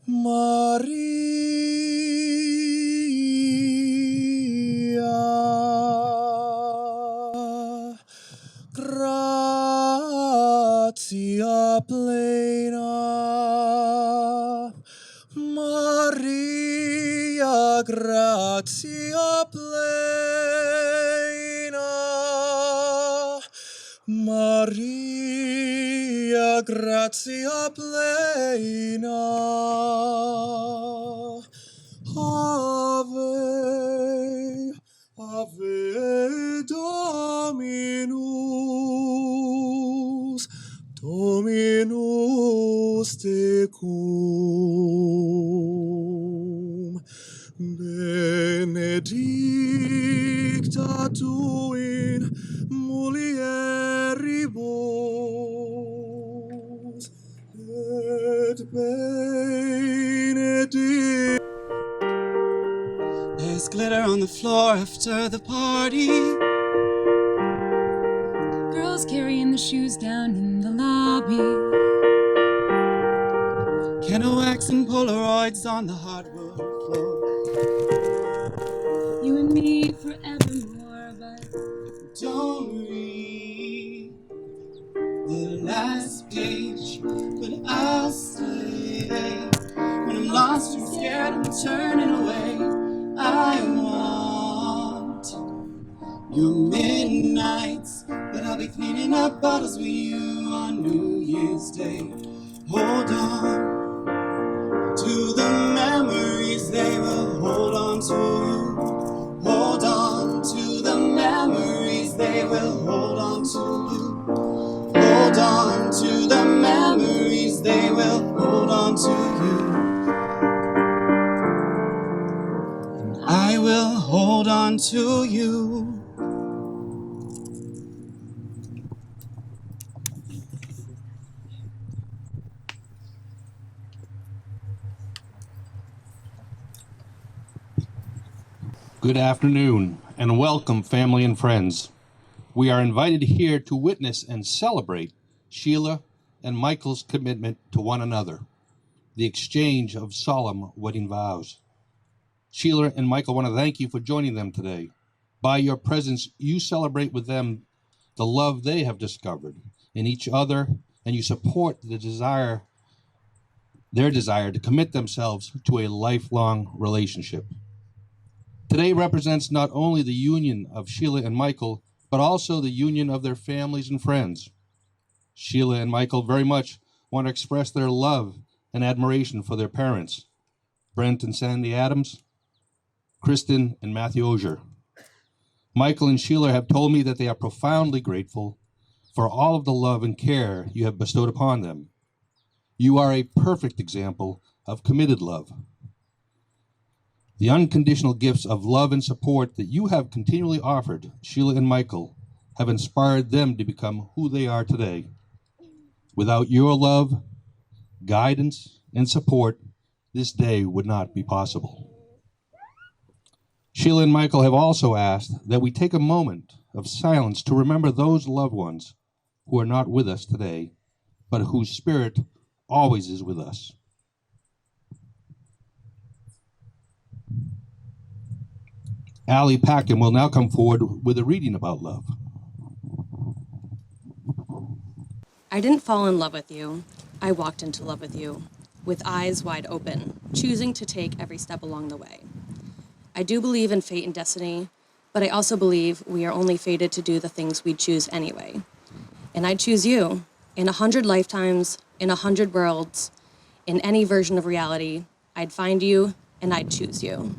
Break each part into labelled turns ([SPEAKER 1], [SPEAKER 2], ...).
[SPEAKER 1] Maria, gratia plena, Maria, gratia plena, Maria, gratia plena, Ave, Ave Dominus, Dominus tecum, benedicta tu in mulieribus, et benedicta.
[SPEAKER 2] There's glitter on the floor after the party.
[SPEAKER 3] Girls carrying the shoes down in the lobby.
[SPEAKER 2] Candle wax and Polaroids on the hardwood floor.
[SPEAKER 3] You and me forevermore, but
[SPEAKER 2] Don't read the last page, but I'll stay. When I'm lost and scared, I'm turning away. I want your midnights, but I'll be cleaning up bottles with you on New Year's Day. Hold on to the memories, they will hold on to you. Hold on to the memories, they will hold on to you. Hold on to the memories, they will hold on to you. I will hold on to you.
[SPEAKER 4] Good afternoon, and welcome, family and friends. We are invited here to witness and celebrate Shela and Michael's commitment to one another, the exchange of solemn wedding vows. Shela and Michael want to thank you for joining them today. By your presence, you celebrate with them the love they have discovered in each other, and you support their desire to commit themselves to a lifelong relationship. Today represents not only the union of Shela and Michael, but also the union of their families and friends. Shela and Michael very much want to express their love and admiration for their parents, Brent and Sandy Adams, Kristen and Matthew Auger. Michael and Shela have told me that they are profoundly grateful for all of the love and care you have bestowed upon them. You are a perfect example of committed love. The unconditional gifts of love and support that you have continually offered Shela and Michael have inspired them to become who they are today. Without your love, guidance, and support, this day would not be possible. Shela and Michael have also asked that we take a moment of silence to remember those loved ones who are not with us today, but whose spirit always is with us. Allie Packham will now come forward with a reading about love.
[SPEAKER 5] I didn't fall in love with you. I walked into love with you, with eyes wide open, choosing to take every step along the way. I do believe in fate and destiny, but I also believe we are only fated to do the things we choose anyway. And I choose you. In 100 lifetimes, in 100 worlds, in any version of reality, I'd find you and I'd choose you.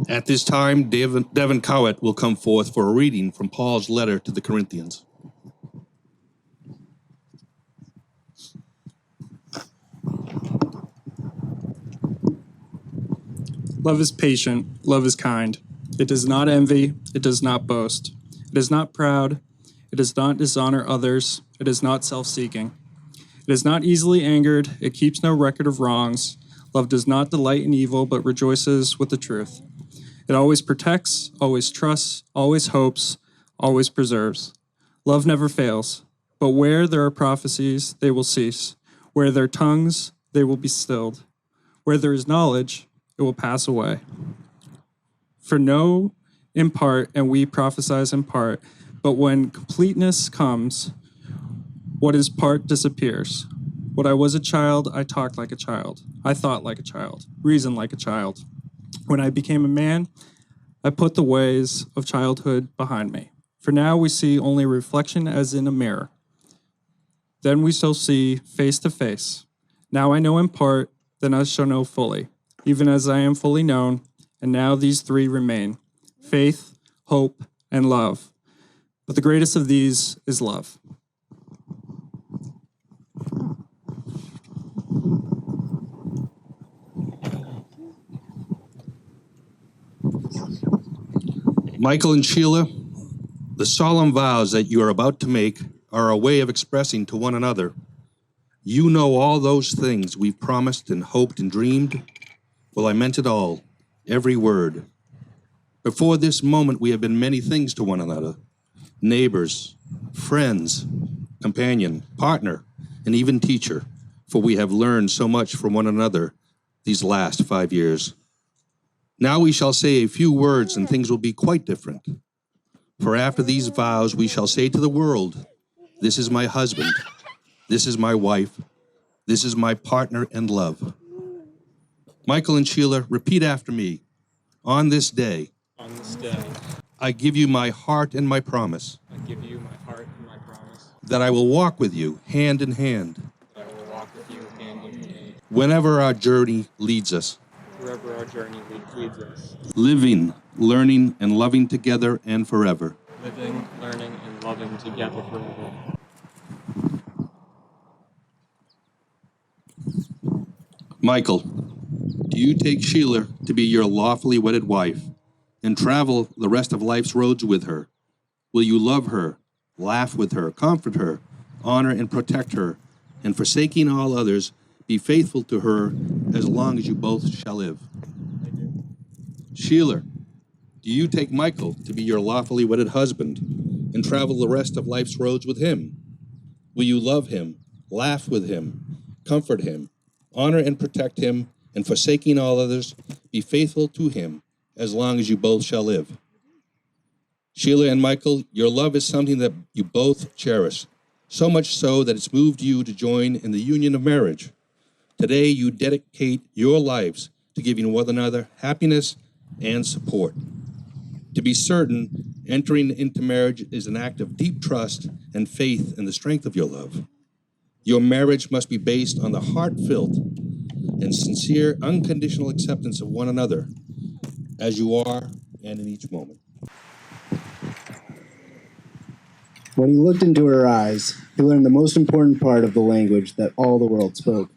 [SPEAKER 4] At this time, Devin Cowett will come forth for a reading from Paul's letter to the Corinthians.
[SPEAKER 6] Love is patient, love is kind. It does not envy, it does not boast. It is not proud, it does not dishonor others, it is not self-seeking. It is not easily angered, it keeps no record of wrongs. Love does not delight in evil, but rejoices with the truth. It always protects, always trusts, always hopes, always preserves. Love never fails, but where there are prophecies, they will cease. Where there are tongues, they will be stilled. Where there is knowledge, it will pass away. For know in part, and we prophesy in part, but when completeness comes, what is part disappears. When I was a child, I talked like a child. I thought like a child, reasoned like a child. When I became a man, I put the ways of childhood behind me. For now we see only a reflection as in a mirror. Then we shall see face to face. Now I know in part, then I shall know fully, even as I am fully known. And now these three remain: faith, hope, and love. But the greatest of these is love.
[SPEAKER 4] Michael and Shela, the solemn vows that you are about to make are a way of expressing to one another, you know all those things we've promised and hoped and dreamed. Well, I meant it all, every word. Before this moment, we have been many things to one another: neighbors, friends, companion, partner, and even teacher, for we have learned so much from one another these last 5 years. Now we shall say a few words and things will be quite different. For after these vows, we shall say to the world, this is my husband, this is my wife, this is my partner and love. Michael and Shela, repeat after me. On this day, I give you my heart and my promise.
[SPEAKER 6] I give you my heart and my promise.
[SPEAKER 4] That I will walk with you hand in hand.
[SPEAKER 6] That I will walk with you hand in hand.
[SPEAKER 4] Whenever our journey leads us.
[SPEAKER 6] Wherever our journey leads us.
[SPEAKER 4] Living, learning, and loving together and forever.
[SPEAKER 6] Living, learning, and loving together forever.
[SPEAKER 4] Michael, do you take Shela to be your lawfully wedded wife and travel the rest of life's roads with her? Will you love her, laugh with her, comfort her, honor and protect her, and forsaking all others, be faithful to her as long as you both shall live?
[SPEAKER 6] I do.
[SPEAKER 4] Shela, do you take Michael to be your lawfully wedded husband and travel the rest of life's roads with him? Will you love him, laugh with him, comfort him, honor and protect him, and forsaking all others, be faithful to him as long as you both shall live? Shela and Michael, your love is something that you both cherish, so much so that it's moved you to join in the union of marriage. Today, you dedicate your lives to giving one another happiness and support. To be certain, entering into marriage is an act of deep trust and faith in the strength of your love. Your marriage must be based on the heartfelt and sincere, unconditional acceptance of one another, as you are and in each moment.
[SPEAKER 7] When he looked into her eyes, he learned the most important part of the language that all the world spoke,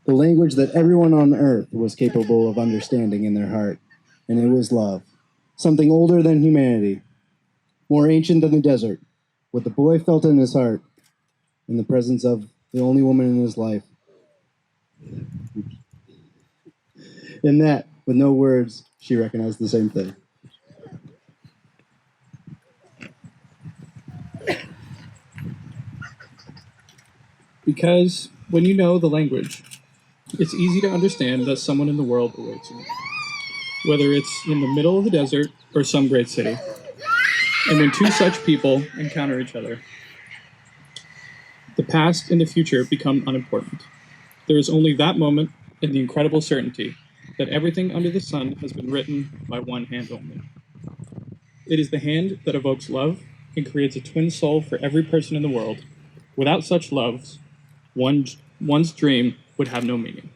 [SPEAKER 7] the language that everyone on earth was capable of understanding in their heart, and it was love, something older than humanity, more ancient than the desert, what the boy felt in his heart, in the presence of the only woman in his life. In that, with no words, she recognized the same thing.
[SPEAKER 6] Because when you know the language, it's easy to understand that someone in the world awaits you, whether it's in the middle of the desert or some great city. And when two such people encounter each other, the past and the future become unimportant. There is only that moment and the incredible certainty that everything under the sun has been written by one hand only. It is the hand that evokes love and creates a twin soul for every person in the world. Without such loves, one's dream would have no meaning.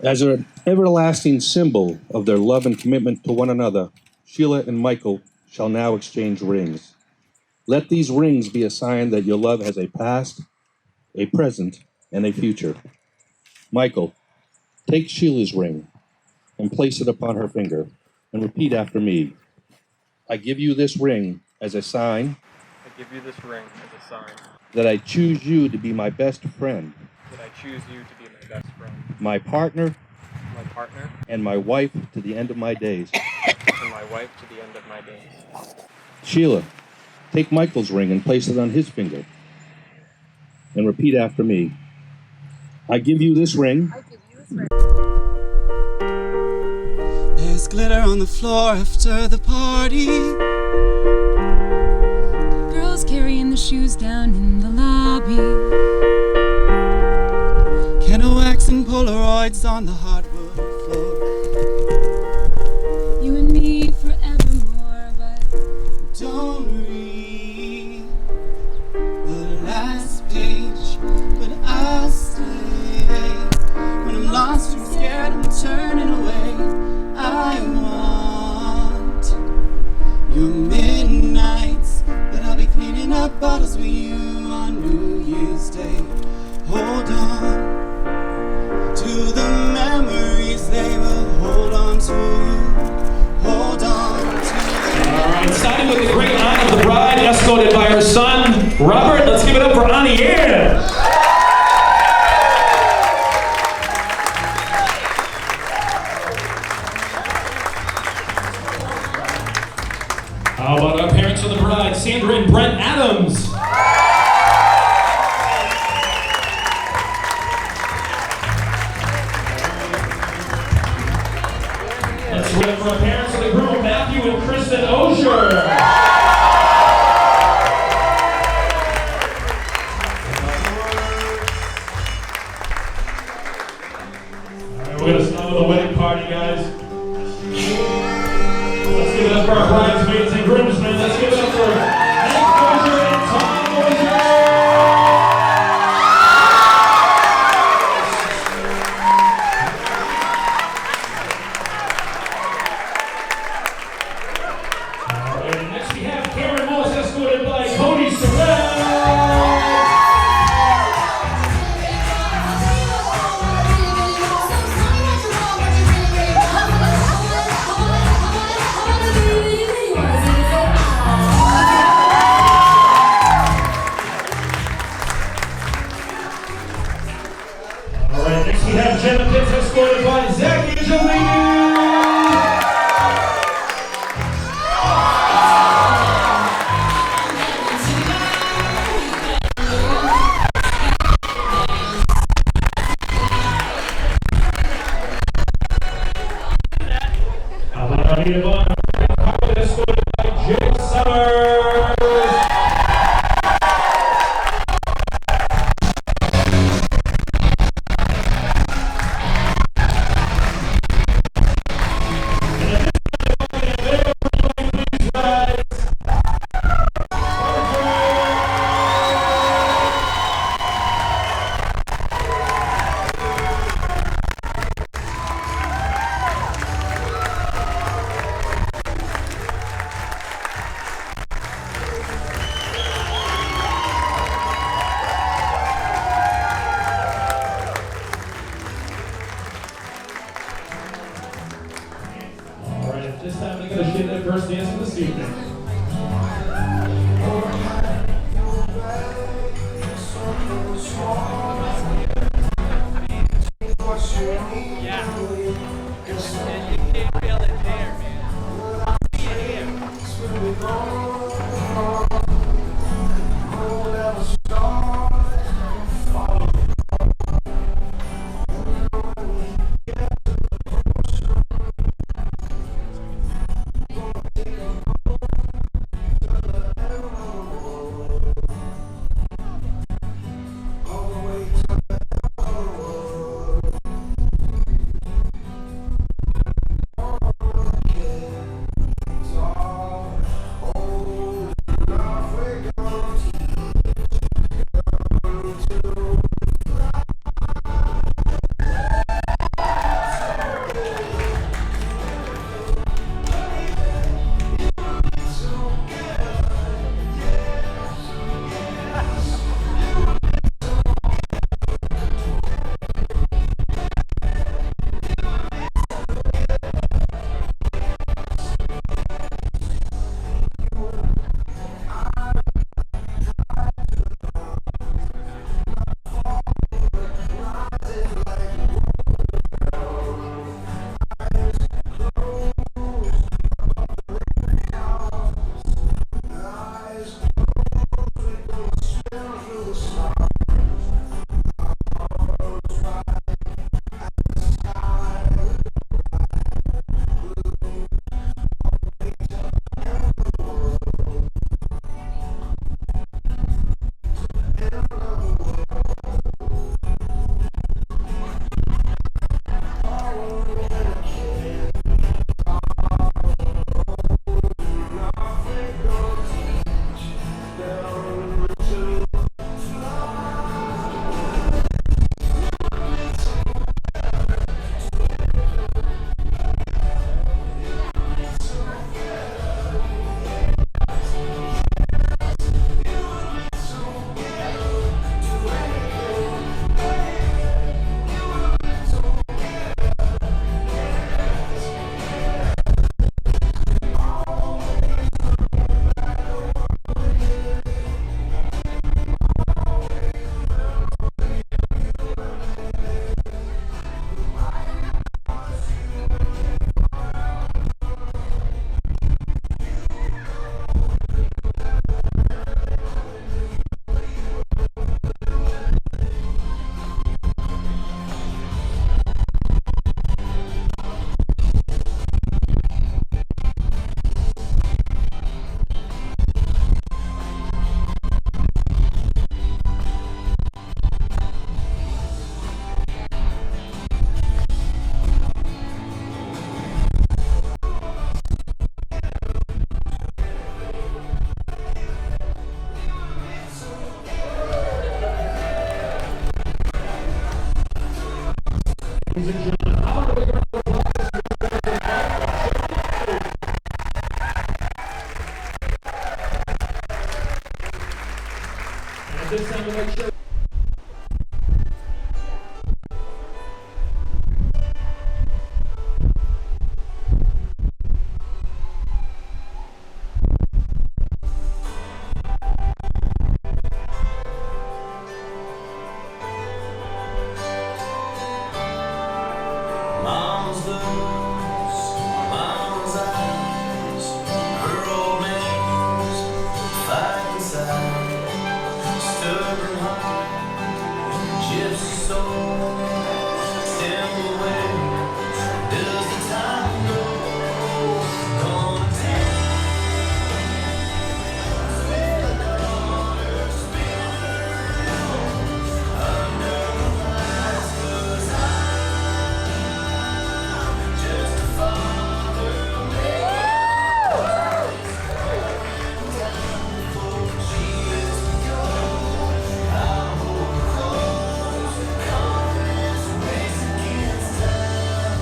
[SPEAKER 4] As an everlasting symbol of their love and commitment to one another, Shela and Michael shall now exchange rings. Let these rings be a sign that your love has a past, a present, and a future. Michael, take Sheila's ring and place it upon her finger and repeat after me. I give you this ring as a sign
[SPEAKER 8] I give you this ring as a sign
[SPEAKER 4] that I choose you to be my best friend,
[SPEAKER 8] that I choose you to be my best friend,
[SPEAKER 4] my partner,
[SPEAKER 8] my partner,
[SPEAKER 4] and my wife to the end of my days.
[SPEAKER 8] and my wife to the end of my days.
[SPEAKER 4] Sheila, take Michael's ring and place it on his finger and repeat after me. I give you this ring.
[SPEAKER 2] There's glitter on the floor after the party.
[SPEAKER 3] Girls carrying the shoes down in the lobby.
[SPEAKER 2] Candle wax and Polaroids on the hardwood floor.
[SPEAKER 3] You and me forevermore, but
[SPEAKER 2] Don't read the last page, but I'll stay. When I'm lost and scared, I'm turning away. I want your midnights, but I'll be cleaning up bottles with you on New Year's Day. Hold on to the memories, they will hold on to you. Hold on to
[SPEAKER 9] All right, starting with the great line of the bride, escorted by her son, Robert. Let's give it up for Auger. How about our parents of the bride, Sandra and Brent Adams? Let's give it up for our parents of the groom, Matthew and Kristen Auger. We're going to start with the wedding party, guys. Let's give it up for our bridesmaids and groomsmen. Let's give it up for Hank Auger and Tom Auger. All right, and next we have Karen Moss, escorted by Cody Sorrell. All right, next we have Jenna Pitts, escorted by Zach Angelini. How about Anita Vaughn, escorted by Jake Summers. All right, this time they're going to get their first dance of this evening. At this time, we'd like to
[SPEAKER 2] Mama's looks, mama's eyes, her old name's fight inside, stubborn heart, gypsy soul, temple way, does the time go? Gonna take daughter, spin her under the lights, 'cause I'm just a father, she lets me go. I hold her close, confidence race against time.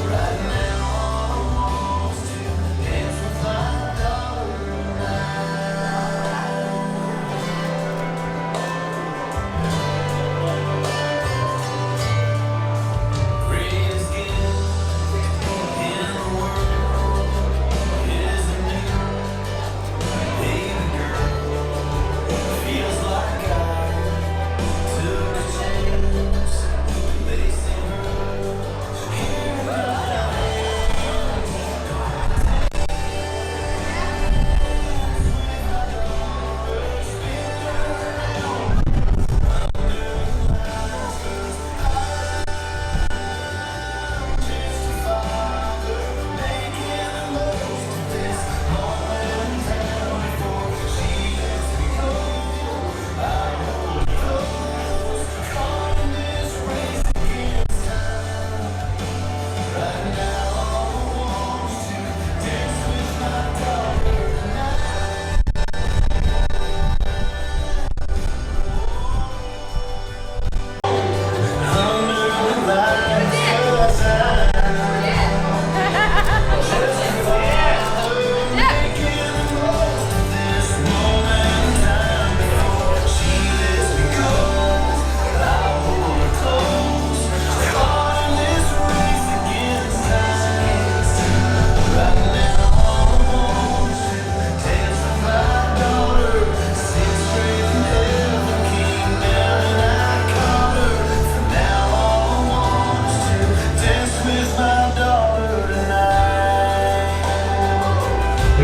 [SPEAKER 2] Right now, all I want is to dance with my daughter tonight. Greatest gift in the world is a new baby girl. Feels like I took a chance, placing her here where I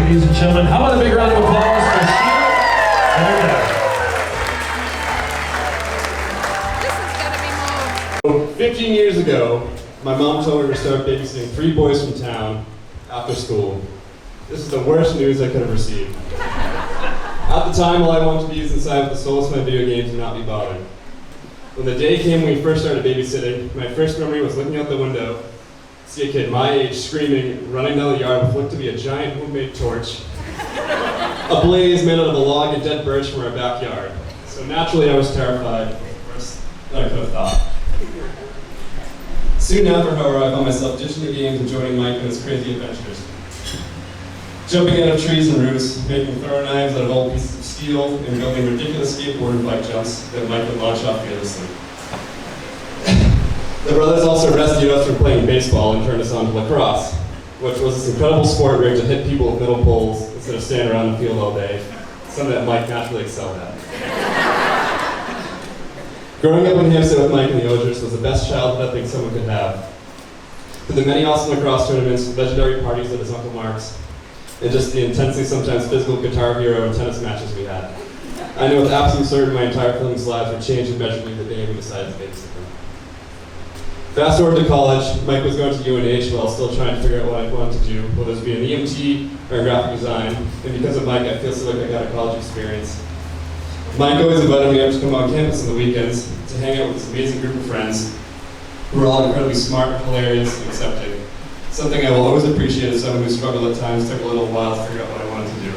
[SPEAKER 9] ladies and gentlemen, how about a big round of applause for Shela and her dad?
[SPEAKER 10] 15 years ago, my mom told me to start babysitting 3 boys from town after school. This is the worst news I could have received. At the time, all I wanted to be is inside with the souls of my video games and not be bothered. When the day came when we first started babysitting, my first memory was looking out the window, see a kid my age screaming, running down the yard with what looked to be a giant homemade torch, a blaze made out of a log and dead birch from our backyard. So naturally, I was terrified, worse than I could have thought. Soon after, however, I found myself ditching the games and joining Mike in his crazy adventures. Jumping out of trees and roofs, making throwing knives out of old pieces of steel, and building ridiculous skateboard and bike jumps that Mike would launch off fearlessly. The brothers also rescued us from playing baseball and turned us on to lacrosse, which was this incredible sport rigged to hit people with middle poles instead of standing around the field all day, something that Mike naturally excelled at. Growing up in Hampstead with Mike and the Augers was the best childhood I think someone could have. Through the many awesome lacrosse tournaments, legendary parties at his Uncle Mark's, and just the intensely sometimes physical Guitar Hero and tennis matches we had, I know with absolute certainty my entire family's lives were changed immeasurably the day we decided to babysit them. Fast forward to college, Mike was going to UNH while still trying to figure out what I wanted to do, whether it was be an EMT or in graphic design, and because of Mike, I feel so like I got a college experience. Mike always invited me up to come on campus on the weekends to hang out with this amazing group of friends who were all incredibly smart, hilarious, and accepting. Something I will always appreciate as someone who struggled at times, took a little while to figure out what I wanted to do.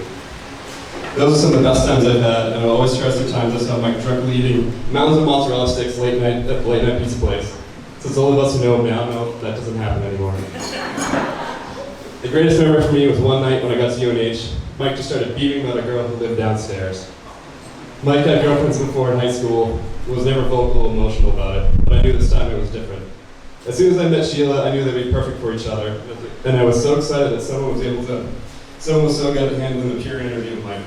[SPEAKER 10] Those are some of the best times I've had, and I'll always trust the times I saw Mike drunkenly eating mountains of mozzarella sticks late night at the late night pizza place. Since all of us who know him now know that doesn't happen anymore. The greatest memory for me was one night when I got to UNH. Mike just started beating about a girl who lived downstairs. Mike had girlfriends before in high school, and was never vocal or emotional about it, but I knew this time it was different. As soon as I met Shela, I knew they'd be perfect for each other, and I was so excited that someone was so good at handling the pure interview with Mike.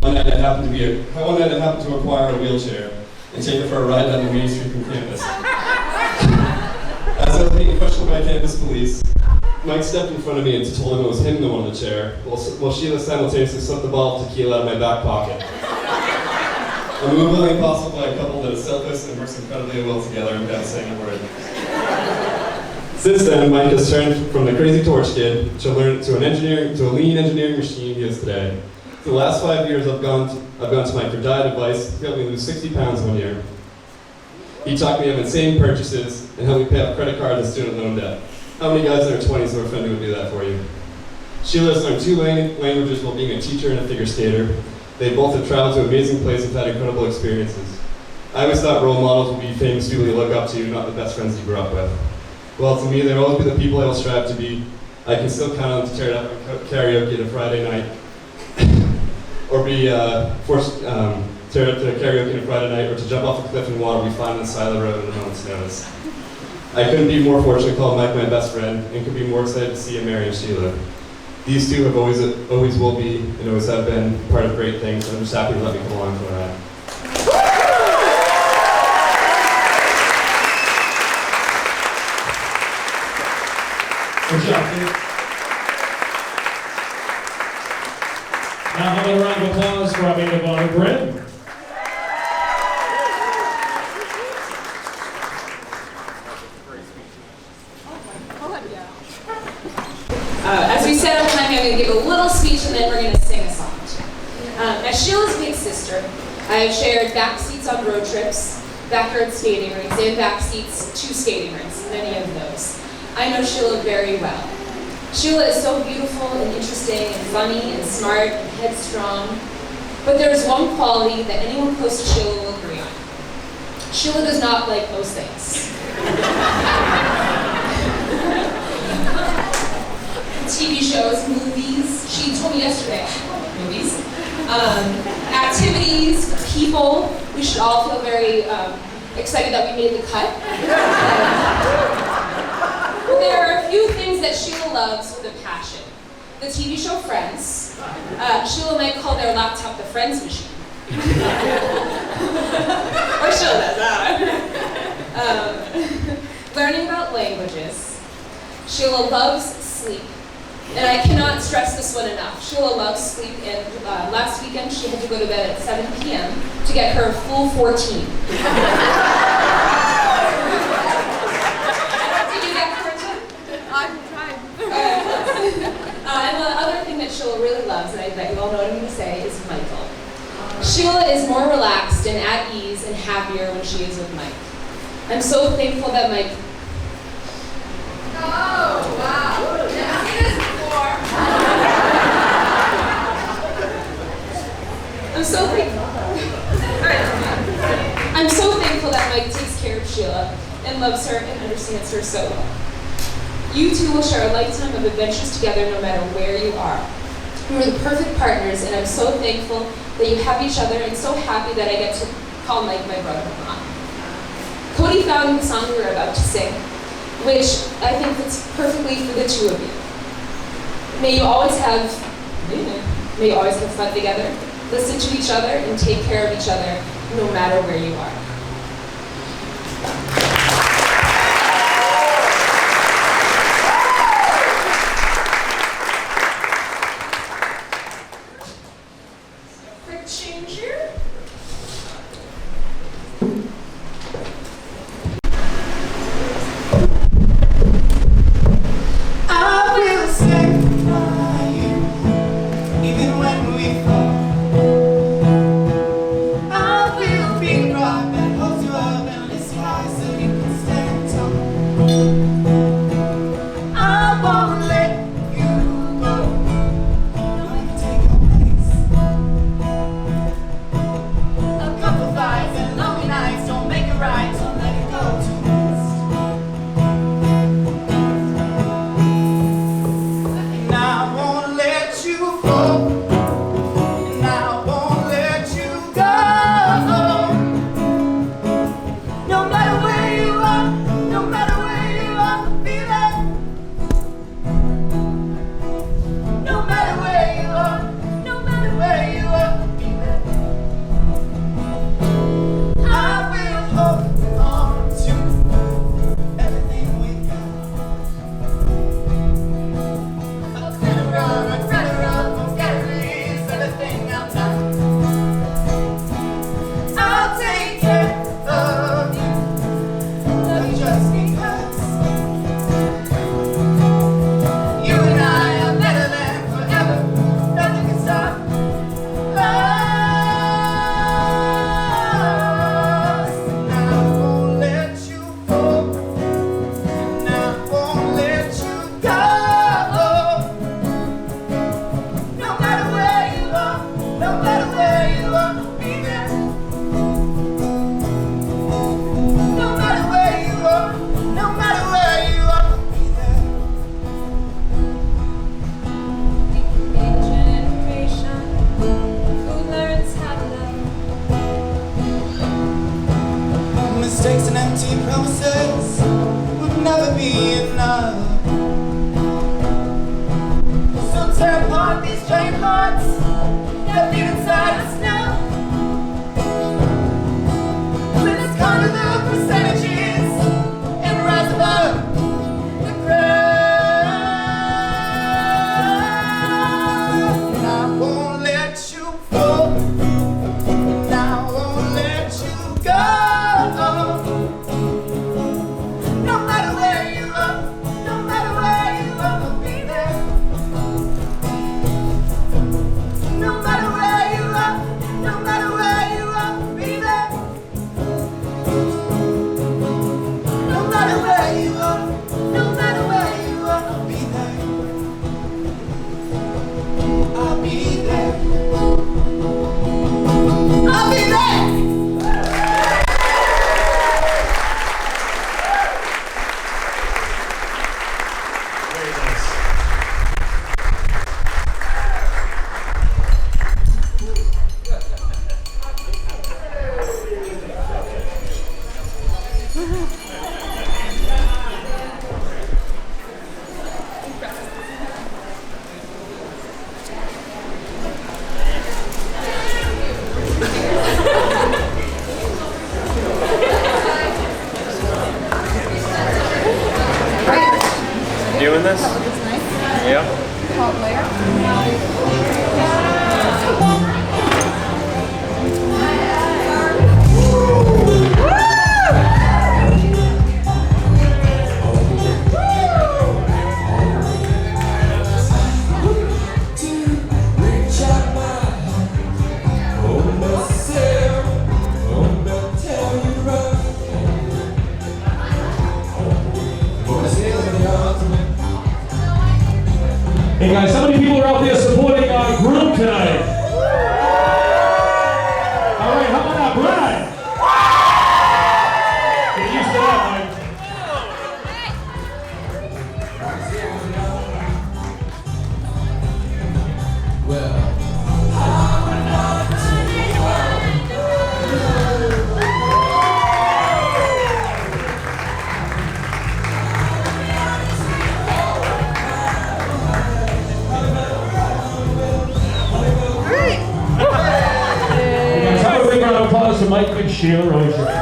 [SPEAKER 10] One night I happened to acquire a wheelchair and take her for a ride down the main street from campus. As I was being questioned by campus police, Mike stepped in front of me and told him it was him that wanted the chair, while Shela simultaneously slipped the bottle of tequila out of my back pocket. A move only possible by a couple that is selfless and works incredibly well together without saying a word. Since then, Mike has turned from the crazy torch kid to a lean engineering machine he is today. For the last 5 years, I've gone to Mike for diet advice. He helped me lose 60 pounds one year. He talked me of insane purchases and helped me pay off credit cards and student loan debt. How many guys in their 20s who are friendly would do that for you? Shela has learned 2 languages while being a teacher and a figure skater. They both have traveled to amazing places and had incredible experiences. I always thought role models would be famous people you look up to, not the best friends you grew up with. Well, to me, they'll always be the people I will strive to be. I can still count on to tear it up at karaoke on a Friday night, or be forced tear up to karaoke on a Friday night, or to jump off a cliff in water we find on the side of the road in a moment's notice. I couldn't be more fortunate to call Mike my best friend, and could be more excited to see him marry Shela. These two have always will be, and always have been, part of great things, and I'm just happy to let me come along for the ride.
[SPEAKER 9] Good job, kid. Now, another round of applause for our maid of honor, Brent.
[SPEAKER 11] As we said up time, I'm going to give a little speech and then we're going to sing a song. As Sheila's big sister, I have shared back seats on road trips, backyard skating rinks, and back seats to skating rinks, many of those. I know Shela very well. Shela is so beautiful and interesting and funny and smart and headstrong, but there is one quality that anyone close to Shela will agree on. Shela does not like those things. TV shows, movies, she told me yesterday, movies, activities, people. We should all feel very excited that we made the cut. There are a few things that Shela loves with a passion. The TV show Friends. Shela might call their laptop the Friends machine. Or Shela does. Learning about languages. Shela loves sleep. And I cannot stress this one enough. Shela loves sleep, and last weekend she had to go to bed at 7 p.m. to get her full 14. Did you get 14? I'm trying. And the other thing that Shela really loves, and I bet you all know what I'm going to say, is Michael. Shela is more relaxed and at ease and happier when she is with Mike. I'm so thankful that Mike... Oh, wow. I'm so thankful that Mike takes care of Shela and loves her and understands her so well. You two will share a lifetime of adventures together no matter where you are. You are the perfect partners, and I'm so thankful that you have each other and so happy that I get to call Mike my brother-in-law. Cody found the song we were about to sing, which I think fits perfectly for the two of you. May you always have fun together, listen to each other, and take care of each other no matter where you are. Quick change here. I will stand by you, even when we fall. I will be the rock that holds you up in the sky so you can stand tall. I won't let you go. No one can take your place. A couple fights and lonely nights don't make it right, so let it go too.
[SPEAKER 2] mistakes and empty promises would never be enough. So tear apart these giant hearts that beat inside us now. Let's conquer the percentages and rise above the crowd. And I won't let you fall, and I won't let you go. No matter where you are, no matter where you are, I'll be there. No matter where you are, no matter where you are, I'll be there. No matter where you are, no matter where you are, I'll be there. I'll be there. I'll be there.
[SPEAKER 9] Very nice.
[SPEAKER 8] Doing this? Yep.
[SPEAKER 9] Hey guys, how many people are out there supporting our group tonight? All right, how about that, Brad? Get used to that, Mike. How about a big round of applause to Mike and Shela Auger.